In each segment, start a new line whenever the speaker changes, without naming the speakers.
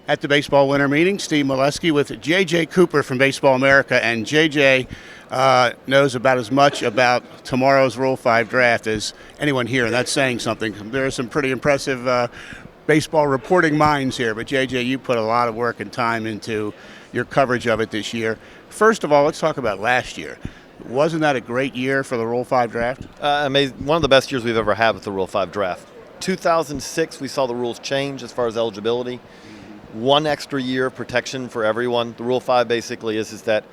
At the baseball winter meeting, Steve Molesky with J.J. Cooper from Baseball America, and J.J. Knows about as much about tomorrow's Rule 5 draft as anyone here, and that's saying something. There are some pretty impressive baseball reporting minds here, but J.J., you put a lot of work and time into your coverage of it this year. First of all, let's talk about last year. Wasn't that a great year for the Rule 5 draft?
Amazing. One of the best years we've ever had with the Rule 5 draft. 2006, we saw the rules change as far as eligibility. One extra year of protection for everyone. The Rule 5 basically is that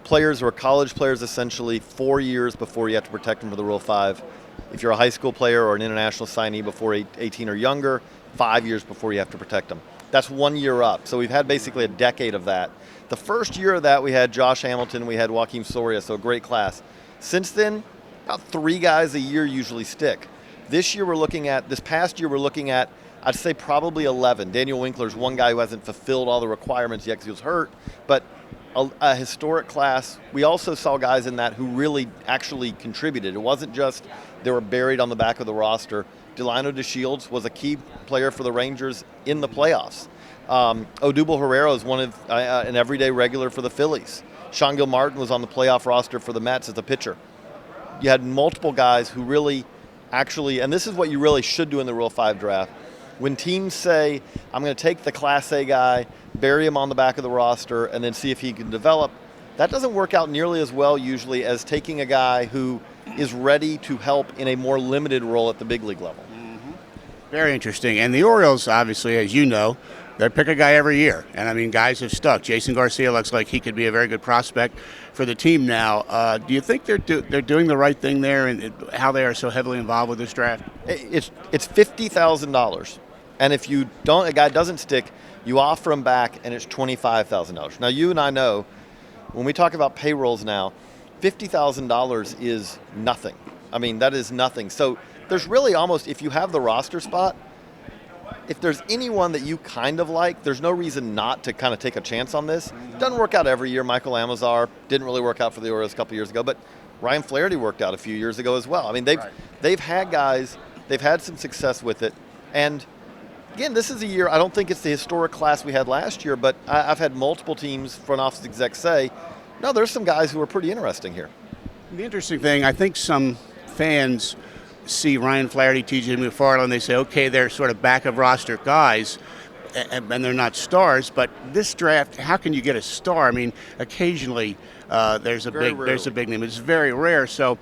players or college players essentially 4 years before you have to protect them for the Rule 5. If you're a high school player or an international signee before 18 or younger, 5 years before you have to protect them. That's 1 year up. So we've had basically a decade of that. The first year of that, we had Josh Hamilton, we had Joaquin Soria, so a great class. Since then, about 3 guys a year usually stick. This past year, we're looking at, I'd say probably 11. Daniel Winkler's one guy who hasn't fulfilled all the requirements yet because he was hurt, but a historic class. We also saw guys in that who really actually contributed. It wasn't just they were buried on the back of the roster. Delino DeShields was a key player for the Rangers in the playoffs. Odubel Herrera is one of an everyday regular for the Phillies. Sean Gilmartin was on the playoff roster for the Mets as a pitcher. You had multiple guys who really actually, and this is what you really should do in the Rule 5 draft. When teams say, I'm going to take the Class A guy, bury him on the back of the roster, and then see if he can develop, that doesn't work out nearly as well usually as taking a guy who is ready to help in a more limited role at the big league level.
Very interesting. And the Orioles, obviously, as you know, they pick a guy every year. And, I mean, guys have stuck. Jason Garcia looks like he could be a very good prospect for the team now. Do you think they're doing the right thing there and how they are so heavily involved with this draft?
It's $50,000. And if a guy doesn't stick, you offer him back, and it's $25,000. Now, you and I know, when we talk about payrolls now, $50,000 is nothing. I mean, that is nothing. So there's really almost, if you have the roster spot, if there's anyone that you kind of like, there's no reason not to kind of take a chance on this. It doesn't work out every year. Michael Amazar didn't really work out for the Orioles a couple years ago, but Ryan Flaherty worked out a few years ago as well. I mean, they've had guys, they've had some success with it. And again, this is a year, I don't think it's the historic class we had last year, but I've had multiple teams, front office execs say, no, there's some guys who are pretty interesting here.
The interesting thing, I think some fans see Ryan Flaherty, T.J. McFarland, they say, okay, they're sort of back of roster guys, and they're not stars. But this draft, how can you get a star? I mean, occasionally there's a big name. It's very rare. So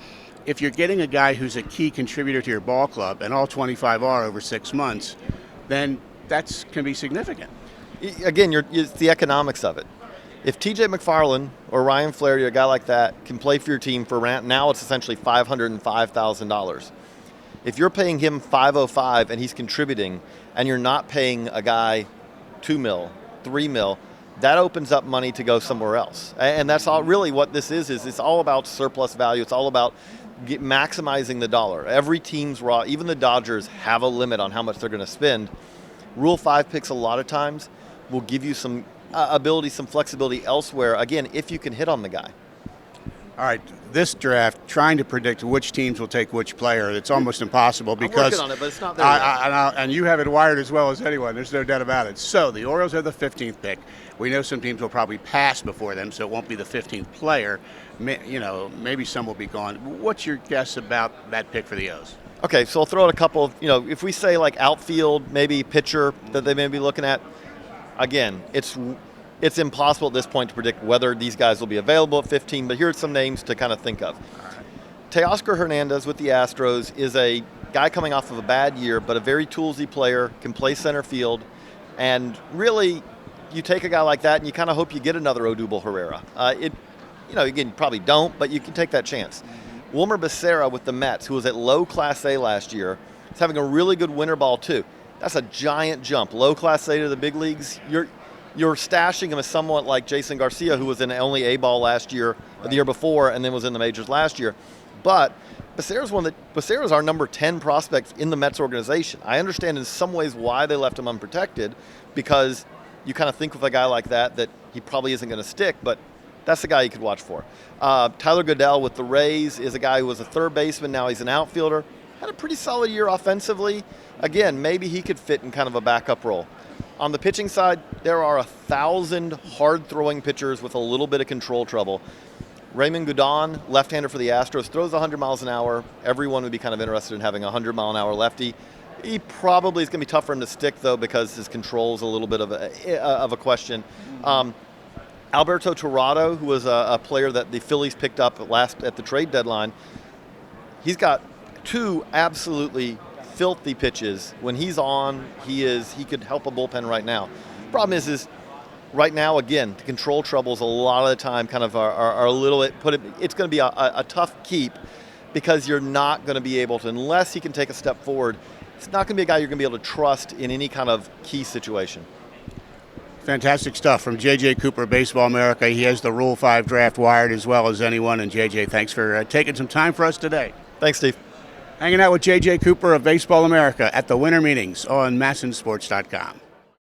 if you're getting a guy who's a key contributor to your ball club, and all 25 are over 6 months, then that can be significant.
Again, it's the economics of it. If T.J. McFarland or Ryan Flaherty, a guy like that, can play for your team for now it's essentially $505,000. If you're paying him $505 and he's contributing, and you're not paying a guy $2 million, $3 million, that opens up money to go somewhere else. And that's all really what this is it's all about surplus value. It's all about maximizing the dollar. Every team's raw, even the Dodgers have a limit on how much they're going to spend. Rule 5 picks a lot of times will give you some some flexibility elsewhere, again, if you can hit on the guy.
All right, this draft, trying to predict which teams will take which player, it's almost impossible because
I'm working on it, but it's not there yet.
and you have it wired as well as anyone. There's no doubt about it. So the Orioles are the 15th pick. We know some teams will probably pass before them, so it won't be the 15th player. Maybe some will be gone. What's your guess about that pick for the O's?
Okay, so I'll throw out a couple of, if we say like outfield, maybe pitcher that they may be looking at, again, it's impossible at this point to predict whether these guys will be available at 15, but here are some names to kind of think of. Teoscar Hernandez with the Astros is a guy coming off of a bad year, but a very toolsy player, can play center field, and really, you take a guy like that and you kind of hope you get another Odubel Herrera. Again, you probably don't, but you can take that chance. Wilmer Becerra with the Mets, who was at low Class A last year, is having a really good winter ball too. That's a giant jump. Low Class A to the big leagues. You're stashing him as somewhat like Jason Garcia, who was in only A-ball last year, the year before, and then was in the majors last year. But Becerra's our number 10 prospect in the Mets organization. I understand in some ways why they left him unprotected, because you kind of think with a guy like that he probably isn't going to stick, but that's the guy you could watch for. Tyler Goodell with the Rays is a guy who was a third baseman. Now he's an outfielder. Had a pretty solid year offensively. Again, maybe he could fit in kind of a backup role. On the pitching side, there are 1,000 hard-throwing pitchers with a little bit of control trouble. Raymond Gudon, left-hander for the Astros, throws 100 miles an hour. Everyone would be kind of interested in having a 100-mile-an-hour lefty. He probably is going to be tough for him to stick, though, because his control is a little bit of a question. Alberto Torrado, who was a player that the Phillies picked up at the trade deadline, he's got 2 absolutely filthy pitches. When he's on, he could help a bullpen right now. Problem is right now, again, the control troubles a lot of the time kind of are a little bit it's going to be a tough keep, because you're not going to be able to, unless he can take a step forward, it's not going to be a guy you're going to be able to trust in any kind of key situation.
Fantastic stuff from J.J. Cooper, Baseball America. He has the Rule 5 draft wired as well as anyone. And J.J., thanks for taking some time for us today.
Thanks, Steve.
Hanging out with J.J. Cooper of Baseball America at the winter meetings on MASNsports.com.